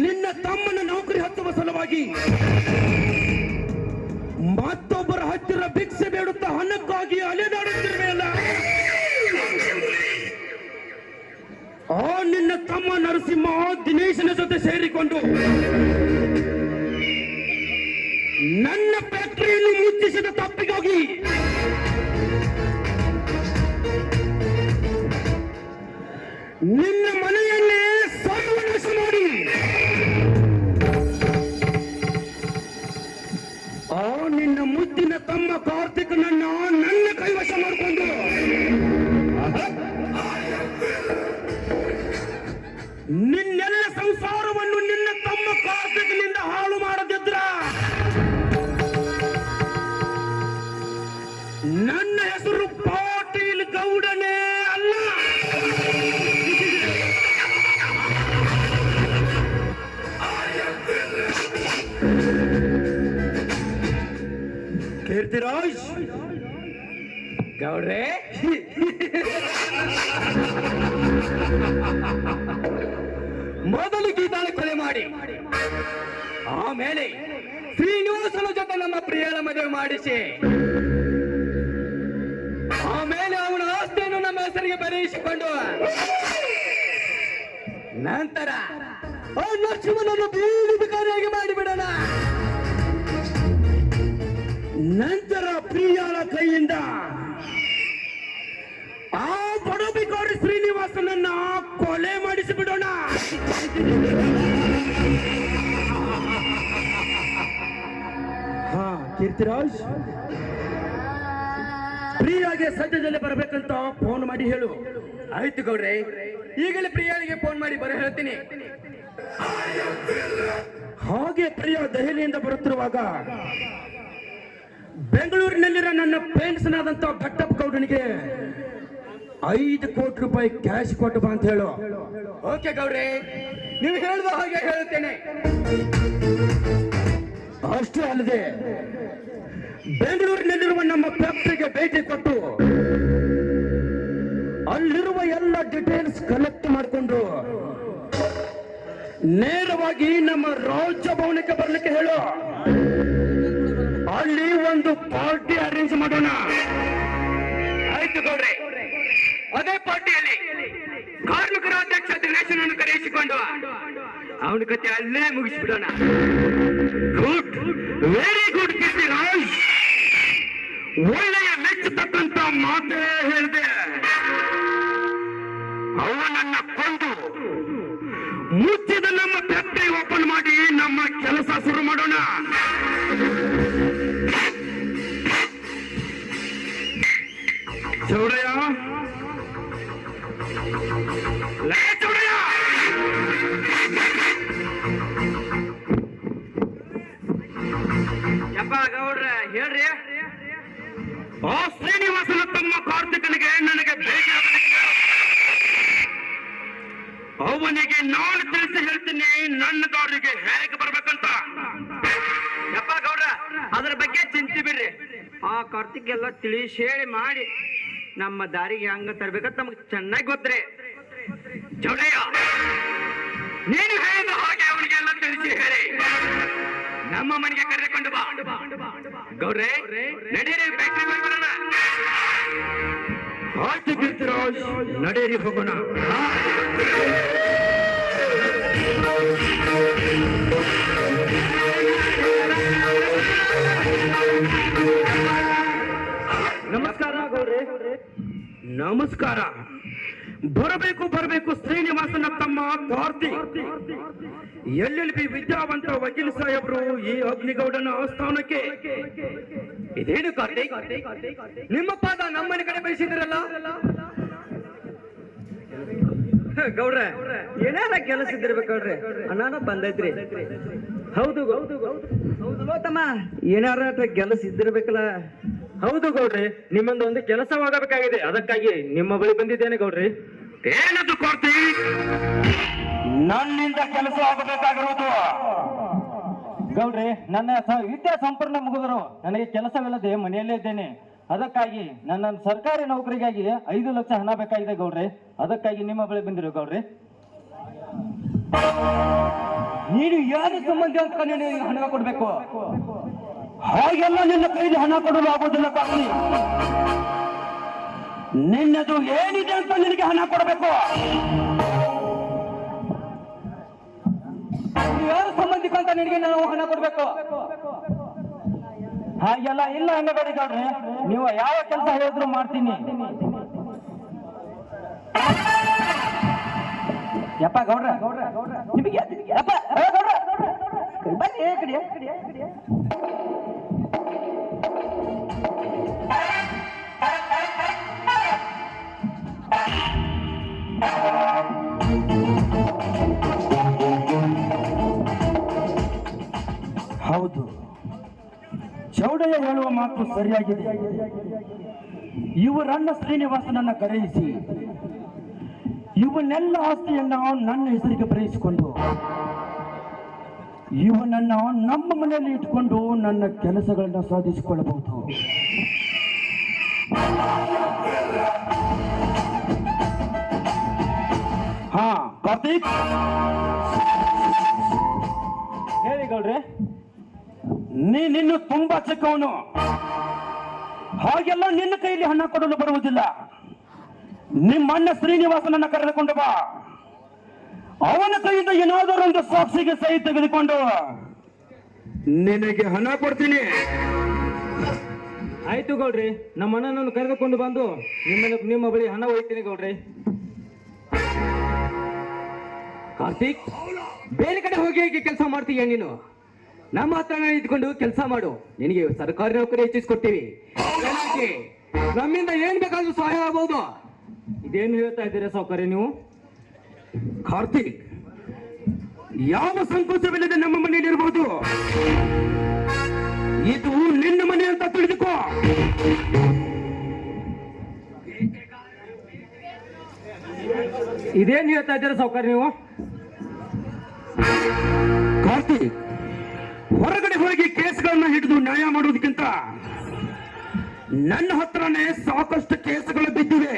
ನಿನ್ನ ತಮ್ಮನ ನೌಕರಿ ಹತ್ತುವ ಸಲುವಾಗಿ ಮತ್ತೊಬ್ಬರ ಹತ್ತಿರ ಭಿಕ್ಷೆ ಬೇಡುತ್ತಾ ಹಣಕ್ಕಾಗಿ ಅಲೆದಾಡುತ್ತಿರುವೆಯಲ್ಲ, ಆ ನಿನ್ನ ತಮ್ಮ ನರಸಿಂಹ ದಿನೇಶನ ಜೊತೆ ಸೇರಿಕೊಂಡು ನನ್ನ ಫ್ಯಾಕ್ಟರಿಯನ್ನು ಮುಚ್ಚಿಸಿದ ತಪ್ಪಿಗಾಗಿ ನಿನ್ನ ಮನೆಯನ್ನೇ ಸರ್ವನಾಶ ಮಾಡಿ ಆ ನಿನ್ನ ಮುದ್ದಿನ ತಮ್ಮ ಕಾರ್ತಿಕನನ್ನ ನನ್ನ ಕೈವಶ ಮಾಡಿಕೊಂಡು ನಿನ್ನೆಲ್ಲ ಸಂಸಾರವನ್ನು ನಿನ್ನ ತಮ್ಮ ಕಾರ್ತಿಕನಿಂದ ಹಾಳು ಮಾಡದಿದ್ರ ನನ್ನ ಹೆಸರು ಪಾಟೀಲ್ ಗೌಡನೇ ಅಲ್ಲ. ಕೀರ್ತಿರಾಜ್ ಗೌಡ್ರೆ, ಮೊದಲು ಗೀತಾಳ ಕೊಲೆ ಮಾಡಿ ಆಮೇಲೆ ಶ್ರೀನಿವಾಸನ ಜೊತೆ ನಮ್ಮ ಪ್ರಿಯಳ ಮದುವೆ ಮಾಡಿಸಿ ಆಮೇಲೆ ಅವನ ಆಸ್ತಿಯನ್ನು ನಮ್ಮ ಹೆಸರಿಗೆ ಬರೆಯಿಸಿಕೊಂಡು ನಂತರ ಆ ಲಕ್ಷ್ಮಣನನ್ನು ಬೀಳಿದಕಾರಿಯಾಗಿ ಮಾಡಿಬಿಡೋಣ. ನಂತರ ಪ್ರಿಯಾಳ ಕೈಯಿಂದ ಆ ಬಡಬಿಕೋರಿ ಶ್ರೀನಿವಾಸನನ್ನ ಕೊಲೆ ಮಾಡಿಸಿಬಿಡೋಣ. ಹಾ ಕೀರ್ತಿರಾಜ್, ಪ್ರಿಯಾಗೆ ಸದ್ಯದಲ್ಲೇ ಬರಬೇಕಂತ ಫೋನ್ ಮಾಡಿ ಹೇಳು. ಆಯ್ತು ಗೌಡ್ರೆ, ಈಗಲೇ ಪ್ರಿಯಾಳಿಗೆ ಫೋನ್ ಮಾಡಿ ಬರ ಹೇಳ್ತೀನಿ. ಹಾಗೆ ಪ್ರಿಯಾ ದೆಹಲಿಯಿಂದ ಬರುತ್ತಿರುವಾಗ ಬೆಂಗಳೂರಿನಲ್ಲಿರೋ ನನ್ನ ಪೇನ್ಸನಾದಂತ ಭಟ್ಟಪ್ಪ ಗೌಡನಿಗೆ 5 ಕೋಟಿ ರೂಪಾಯಿ ಕ್ಯಾಶ್ ಕೊಟ್ಟು ಬಾ ಅಂತ ಹೇಳು. ಓಕೆ ಗೌಡ್ರೆ, ನೀವು ಹೇಳಿದ ಹಾಗೆ ಹೇಳುತ್ತೇನೆ. ಅಷ್ಟೇ ಅಲ್ಲದೆ ಬೆಂಗಳೂರಿನಲ್ಲಿರುವ ನಮ್ಮ ಫ್ಯಾಕ್ಟರಿಗೆ ಭೇಟಿ ಕೊಟ್ಟು ಅಲ್ಲಿರುವ ಎಲ್ಲ ಡೀಟೇಲ್ಸ್ ಕಲೆಕ್ಟ್ ಮಾಡಿಕೊಂಡು ನೇರವಾಗಿ ನಮ್ಮ ರಾಜಭವನಕ್ಕೆ ಬರ್ಲಿಕ್ಕೆ ಹೇಳು. ಅಲ್ಲಿ ಒಂದು ಪಾರ್ಟಿ ಅರೇಂಜ್ ಮಾಡೋಣ. ಆಯ್ತು ಗೌಡ್ರೆ, ಅದೇ ಪಾರ್ಟಿಯಲ್ಲಿ ಕಾರ್ಮಿಕರ ಅಧ್ಯಕ್ಷ ದಿನೇಶನನ್ನು ಕರೆಯಿಸಿಕೊಂಡು ಅವನ ಕತೆ ಅಲ್ಲೇ ಮುಗಿಸ್ಬಿಡೋಣ. ಗುಡ್, ವೆರಿ ಗುಡ್ ಕೀರ್ತಿರಾಜ್, ಒಳ್ಳೆಯ ಮೆಚ್ಚತಕ್ಕಂತ ಮಾತೇ ಹೇಳಿದೆ. ಅವನನ್ನ ಕೊಂದು ಮುಚ್ಚಿದ ನಮ್ಮ ಫ್ಯಾಕ್ಟರಿ ಓಪನ್ ಮಾಡಿ ನಮ್ಮ ಕೆಲಸ ಶುರು ಮಾಡೋಣ. ಚೌಡಯ್ಯ, ಚೌಡಯ್ಯ, ಯಪ್ಪ ಗೌಡ್ರ ಹೇಳ್ರಿ. ಆ ಶ್ರೀನಿವಾಸನ ತಮ್ಮ ಕಾರ್ತಿಕನಿಗೆ ನನಗೆ ಭೇಟಿ ಅವನಿಗೆ ನಾನು ತಿಳಿಸಿ ಹೇಳ್ತೀನಿ ನನ್ನ ದಾರಿಗೆ ಹೇಗೆ ಬರ್ಬೇಕಂತ. ಯಪ್ಪ ಗೌಡ್ರ, ಅದ್ರ ಬಗ್ಗೆ ಚಿಂತೆ ಬಿಡ್ರಿ. ಆ ಕಾರ್ತಿಕ್ ಎಲ್ಲ ತಿಳಿಸಿ ಹೇಳಿ ಮಾಡಿ ನಮ್ಮ ದಾರಿಗೆ ಹಂಗ ತರ್ಬೇಕಂತ ನಮ್ಗೆ ಚೆನ್ನಾಗಿ ಗೊತ್ತ್ರಿ. ಚೌಡಯ್ಯ, ನೀನು ಹೇಳಿದ ಹಾಗೆ ಅವನಿಗೆಲ್ಲ ತಿಳಿಸಿ ಹೇಳಿ ನಮ್ಮ ಮನೆಗೆ ಕರೆದುಕೊಂಡು ಬಾ. ಗೌಡ್ರೆ, ನಡೀರಿ ಫ್ಯಾಕ್ಟರಿ ಬರೋಣ. ಆಯ್ತು ಕೀರ್ತಿರಾಜ್, ನಡೀರಿ ಹೋಗೋಣ. ನಮಸ್ಕಾರ. ಬರಬೇಕು ಬರಬೇಕು ಶ್ರೀನಿವಾಸನ ತಮ್ಮ ಕಾರ್ತಿಕ್. LLB ವಿದ್ಯಾವಂತ ವಕೀಲ ಸಾಹೇಬರು ಈ ಅಗ್ನಿಗೌಡನ ಆಸ್ಥಾನಕ್ಕೆ. ಇದೇನು ಕಾರ್ತಿಕ್, ನಿಮ್ಮ ಪಾದ ನಮ್ಮನೆ ಕಡೆ ಬಯಸಿದ್ರಲ್ಲ? ಗೌಡ್ರೆ ಏನಾರ ಕೆಲಸ ಇದ್ದಿರ್ಬೇಕಲ್ರಿ, ಅಣ್ಣಾನ ಬಂದೈತ್ರಿ. ಹೌದು ಹೌದು ಹೌದು ತಮ್ಮ, ಏನಾರ ಕೆಲಸ ಇದ್ದಿರ್ಬೇಕಲ್ಲ. ಹೌದು ಗೌಡ್ರಿ, ನಿಮ್ಮೊಂದು ಒಂದು ಕೆಲಸವಾಗಬೇಕಾಗಿದೆ, ಅದಕ್ಕಾಗಿ ನಿಮ್ಮ ಬಳಿ ಬಂದಿದ್ದೇನೆ ಗೌಡ್ರಿ. ಏನದು ಕಾರ್ತಿಕ್? ನನ್ನಿಂದ ಕೆಲಸ ಆಗಬೇಕಾಗಿರುವುದು. ಗೌಡ್ರಿ, ನನ್ನ ವಿದ್ಯಾ ಸಂಪೂರ್ಣ ಮುಗಿದರು, ನನಗೆ ಕೆಲಸವಿಲ್ಲದೆ ಮನೆಯಲ್ಲೇ ಇದ್ದೇನೆ. ಅದಕ್ಕಾಗಿ ನನ್ನ ಸರ್ಕಾರಿ ನೌಕರಿಗಾಗಿ 5 ಲಕ್ಷ ಹಣ ಬೇಕಾಗಿದೆ ಗೌಡ್ರಿ, ಅದಕ್ಕಾಗಿ ನಿಮ್ಮ ಬಳಿ ಬಂದಿರೋ ಗೌಡ್ರಿ. ನೀನು ಯಾರ ಸಂಬಂಧ ಅಂತ ನೀನು ಹಣ ಕೊಡ್ಬೇಕು? ಹಾಗೆಲ್ಲ ನಿನ್ನ ಕೈಲಿ ಹಣ ಕೊಡಲು ಆಗೋದಿಲ್ಲ ಕಾರ್ತಿಕ್. ನಿನ್ನದು ಏನಿದೆ ಅಂತ ನಿನಗೆ ಹಣ ಕೊಡಬೇಕು. ಯಾರ ಸಂಬಂಧಿಕ ಅಂತ ನಿನಗೆ ನಾವು ಹಣ ಕೊಡ್ಬೇಕು? ಹಾಗೆಲ್ಲ ಇಲ್ಲ ಅನ್ನಬೇಡಿ ಗೌಡ್ರಿ, ನೀವು ಯಾವ ಕೆಲಸ ಹೇಳಿದ್ರು ಮಾಡ್ತೀನಿ. ಯಪ್ಪ ಗೌಡ್ರ, ನಿಮಗೆ ಯಪ್ಪ ಗೌಡ್ರ ಬನ್ನಿ ಕಡೆ. ಹೌದು, ಚೌಡಯ್ಯ ಹೇಳುವ ಮಾತು ಸರಿಯಾಗಿದೆ. ಇವರನ್ನ ಶ್ರೀನಿವಾಸನನ್ನ ಕರೆಯಿಸಿ ಇವನ್ನೆಲ್ಲ ಆಸ್ತಿಯನ್ನ ನನ್ನ ಹೆಸರಿಗೆ ಬರೆಯಿಸಿಕೊಂಡು ಇವನನ್ನ ನಮ್ಮ ಮನೆಯಲ್ಲಿ ಇಟ್ಕೊಂಡು ನನ್ನ ಕೆಲಸಗಳನ್ನ ಸಾಧಿಸಿಕೊಳ್ಳಬಹುದು. ಹಾ ಕಾರ್ತಿಕ್, ಹೇಳಿ ಗೌಡ್ರಿ. ನೀನಿನ್ನು ತುಂಬಾ ಚಿಕ್ಕವನು, ಹಾಗೆಲ್ಲ ನಿನ್ನ ಕೈಯಲ್ಲಿ ಹಣ ಕೊಡಲು ಬರುವುದಿಲ್ಲ. ನಿಮ್ಮ ಅಣ್ಣ ಶ್ರೀನಿವಾಸನನ್ನ ಕರೆದುಕೊಂಡು ಬಾ, ಅವನ ಕೈಯಿಂದ ಏನಾದರೂ ಒಂದು ಸಾಕ್ಷಿಗೆ ಸಹಿ ತೆಗೆದುಕೊಂಡು ನಿನಗೆ ಹಣ ಕೊಡ್ತೀನಿ. ಆಯ್ತು ಗೌಡ್ರಿ, ನಮ್ಮ ಅಣ್ಣನನ್ನು ಕರೆದುಕೊಂಡು ಬಂದು ನಿಮ್ಮ ಬಳಿ ಹಣ ಒಯ್ತೀನಿ ಗೌಡ್ರಿ. ಕಾರ್ತಿಕ್, ಬೇರೆ ಕಡೆ ಹೋಗಿ ಹೇಗೆ ಕೆಲಸ ಮಾಡ್ತೀಯ ನೀನು? ನಮ್ಮ ಹತ್ರ ಇದ್ಕೊಂಡು ಕೆಲಸ ಮಾಡು, ನಿನಗೆ ಸರ್ಕಾರಿ ನೌಕರಿ ಹೆಚ್ಚಿಸ್ಕೊಡ್ತೀವಿ. ನಮ್ಮಿಂದ ಏನ್ ಬೇಕಾದ್ರೂ ಸಹಾಯ ಆಗಬಹುದು. ಇದೇನು ಹೇಳ್ತಾ ಇದ್ದೀರಾ ಸೌಕರ್ಯ ನೀವು? ಕಾರ್ತಿಕ್, ಯಾವ ಸಂಕೋಚವಿಲ್ಲದೆ ನಮ್ಮ ಮನೆಯಲ್ಲಿ ಇರಬಹುದು. ಇದು ನಿನ್ನ ಮನೆ ಅಂತ ತಿಳಿದುಕೋ. ಇದೇನು ಹೇಳ್ತಾ ಇದ್ದೀರಾ ಸೌಕರ್ಯ ನೀವು? ಕಾರ್ತಿಕ್, ಹೊರಗಡೆ ಹೋಗಿ ಕೇಸ್ಗಳನ್ನ ಹಿಡಿದು ನ್ಯಾಯ ಮಾಡುವುದಕ್ಕಿಂತ ನನ್ನ ಹತ್ರನೇ ಸಾಕಷ್ಟು ಕೇಸುಗಳು ಬಿದ್ದಿವೆ.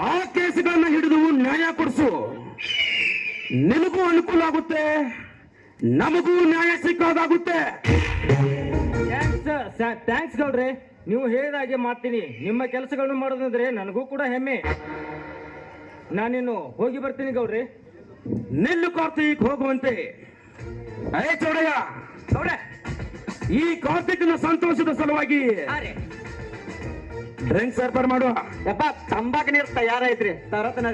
ಆ ಕೇಸುಗಳನ್ನ ಹಿಡಿದು ನ್ಯಾಯ ಕೊಡಿಸು, ನಿನಗೂ ಅನುಕೂಲ ಆಗುತ್ತೆ, ನಮಗೂ ನ್ಯಾಯ ಸಿಕ್ಕೋದಾಗುತ್ತೆ. ಥ್ಯಾಂಕ್ಸ್ ಗೌಡ್ರಿ, ನೀವು ಹೇಳಿದಾಗೆ ಮಾಡ್ತೀನಿ. ನಿಮ್ಮ ಕೆಲಸಗಳನ್ನು ಮಾಡೋದಂದ್ರೆ ನನಗೂ ಕೂಡ ಹೆಮ್ಮೆ. ನಾನಿನ್ನು ಹೋಗಿ ಬರ್ತೀನಿ ಗೌಡ್ರಿ. ನಿಲ್ಲು ಕಾರ್ತಿಕ್, ಹೋಗುವಂತೆ. ಚೌಡಯ್ಯ, ಈ ಕಾರ್ತಿಕ್ನ ಸಂತೋಷದ ಸಲುವಾಗಿ ಡ್ರಿಂಕ್ಸ್ ಏರ್ಪಾಡು ಮಾಡುವ. ಯಪ್ಪ, ತಂಬಾಕು ನೀರು ತಯಾರೈತ್ರಿ, ತರತನ.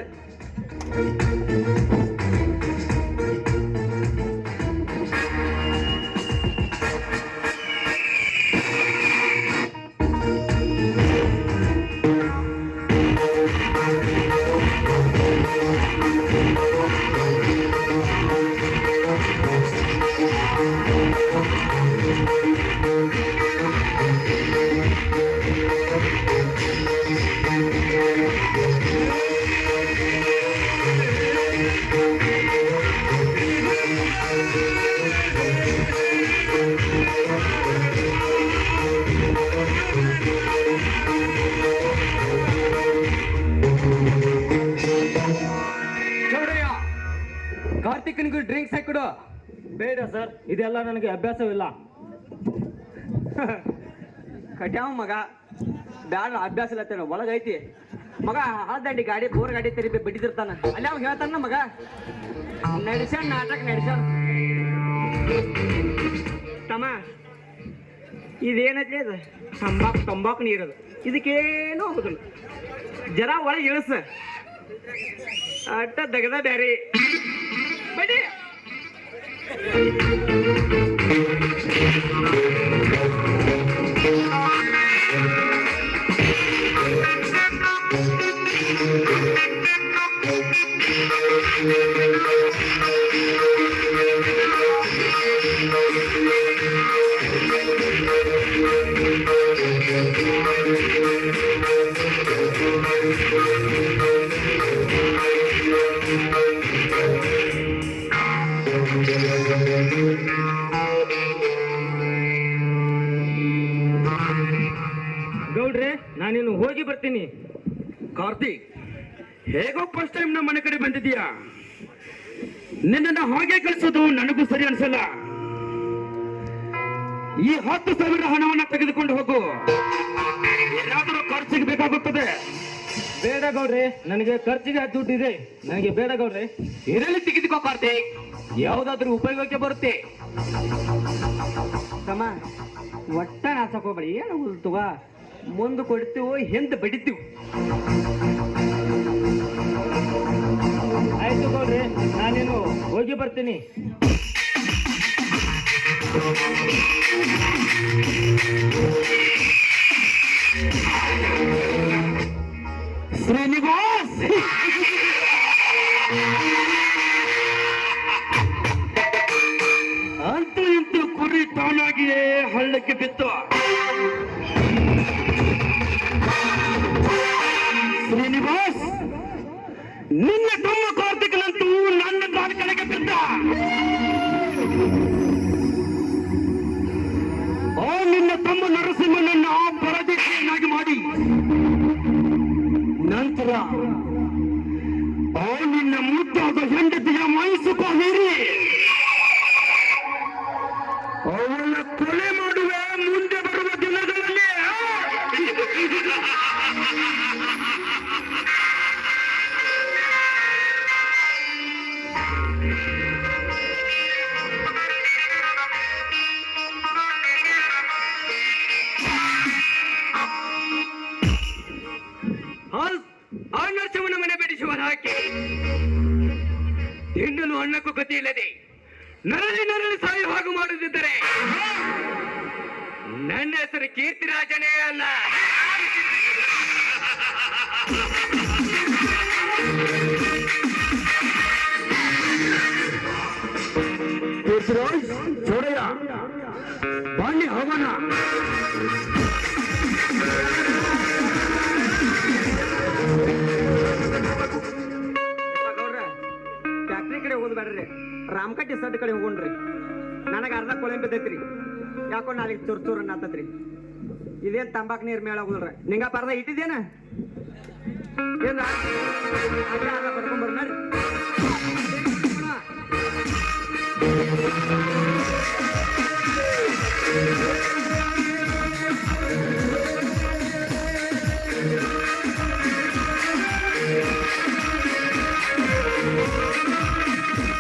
ಕಾರ್ತಿಕ್ನಿಗೂ ಡ್ರಿಂಕ್ಸ್ ಹಾಕಿಡು. ಬೇಡ ಸರ್, ಇದೆಲ್ಲ ನನಗೆ ಅಭ್ಯಾಸವಿಲ್ಲ. ಕಟ್ಯಾವ ಮಗ, ಬ್ಯಾಡ ಅಭ್ಯಾಸ ಇಲ್ಲ, ಒಳಗೈತಿ ಮಗ. ಹಾಲ್ದಂಡಿ ಗಾಡಿ, ಬೋರ್ ಗಾಡಿ ತೆರಿ ಬಿಟ್ಟಿರ್ತಾನ, ಅಲ್ಲಿ ಅವ್ ಹೇಳ್ತಾನ ಮಗ. ನಡೆಸೋಣ ನಾಟಕ, ನಡೆಸೋಣ. ತಮ್ಮ, ಇದೇನೈತಿ ಅದು? ತಂಬಾಕು ನೀರದು. ಇದಕ್ಕೇನು ಹೋಗುದಿಲ್ಲ. ಜರ ಒಳಗೆ ಇಳಿಸ ಅಟ್ಟ ದಗದ ಬ್ಯಾರಿ ಬಡಿ. ಗೌಡ್ರೆ ನಾನಿನ್ನು ಹೋಗಿ ಬರ್ತೀನಿ. ಕಾರ್ತಿಕ್, ಹೇಗೋ ಫಸ್ಟ್ ಟೈಮ್ ನಮ್ಮ ಮನೆ ಕಡೆ ಬಂದಿದ್ದೀಯಾ, ನಿನ್ನನ್ನು ಹಾಗೆ ಕಳಿಸೋದು ನನಗೂ ಸರಿ ಅನ್ಸಲ್ಲ. ಈ 10,000 ಹಣವನ್ನ ತೆಗೆದುಕೊಂಡು ಹೋಗು, ಏನಾದರೂ ಖರ್ಚಿಗೆ ಬೇಕಾಗುತ್ತದೆ. ಬೇಡ ಗೌಡ್ರೆ, ನನಗೆ ಖರ್ಚಿಗೆ ದುಡ್ಡಿದೆ, ನನಗೆ ಬೇಡ ಗೌಡ್ರೆ. ಇದರಲ್ಲಿ ತೆಗೆದುಕೋ ಕಾರ್ತಿಕ್, ಯಾವುದಾದ್ರೂ ಉಪಯೋಗಕ್ಕೆ ಬರುತ್ತೆ. ತಮ್ಮ ಒಟ್ಟ ನಾಚಕ್ ಹೋಗ್ಬೇಡಿ. ಏನು ತಗೋ, ಮುಂದೆ ಕೊಡ್ತೀವೋ ಹಿಂದೆ ಬಡಿತೀವಿ. ಆಯ್ತು ಗೌಡ್ರೆ, ನಾನೇನು ಹೋಗಿ ಬರ್ತೀನಿ. ಶ್ರೀನಿವಾಸ್, ಅಂತೂ ಇಂತೂ ಕುರಿ ತಾನಾಗಿಯೇ ಹಳ್ಳಕ್ಕೆ ಬಿತ್ತು. ಶ್ರೀನಿವಾಸ್, ನಿನ್ನ ತಮ್ಮ ಕಾರ್ತಿಕನಂತೂ ನನ್ನ ಕಾಲ ಕೆಳಗೆ ಬಿದ್ದ. ಆ ನಿನ್ನ ತಮ್ಮ ನರಸಿಂಹನನ್ನ ಪರದೇಶಿಯನ್ನಾಗಿ ಮಾಡಿ ನಂತರ ಆ ನಿನ್ನ ಮುದ್ದಾದ ಹೆಂಡತಿಯ ಮೈಸುಕ ಮೀರಿ ಅವಳ ಕೊಲೆ ಮಾಡುವ ಮುಂದೆ ಬರುವ ದಿನಗಳಲ್ಲಿ. ಆ ನರಸಿಂಹನ ಮನೆ ಬಿಡಿಸುವ ಹಾಕಿ ತಿನ್ನಲು ಹಣ್ಣಕ್ಕೂ ಗತಿ ಇಲ್ಲದೆ ನರಳಿ ಸಾಯಿ ಹಾಗು ಮಾಡುತ್ತಿದ್ದರೆ ನನ್ನ ಹೆಸರು ಕೀರ್ತಿರಾಜನೇ ಅಲ್ಲ. ಕೀರ್ತಿರಾಜ್ ಚೋಡಯ್ಯ ಬಾಂಡಿ ಹೋಗೋಣ. ಫ್ಯಾಕ್ಟ್ರಿ ಕಡೆ ಹೋಗೋದು ಬೇಡ್ರಿ, ರಾಮಕಟ್ಟಿ ಸಡ್ ಕಡೆ ಹೋಗೋಣ್ರಿ. ನನಗೆ ಅರ್ಧ ಕೊಳೆ ಬಿದ್ದೈತ್ರಿ, ಯಾಕೋ ನಾಳೆಗೆ ಚೂರ್ ಚೂರ್ ಅನ್ನತ್ತತ್ರಿ. ಇದೇನ್ ತಂಬಾಕ್ ನೀರ್ ಮೇಳ ಹೋಗುದ್ರಿ. ನಿಂಗ ಪರ್ದ ಇಟ್ಟಿದ್ದೇನ ಏನ್ ಪಡ್ಕೊಂಡ್ ಬರ್ರಿ.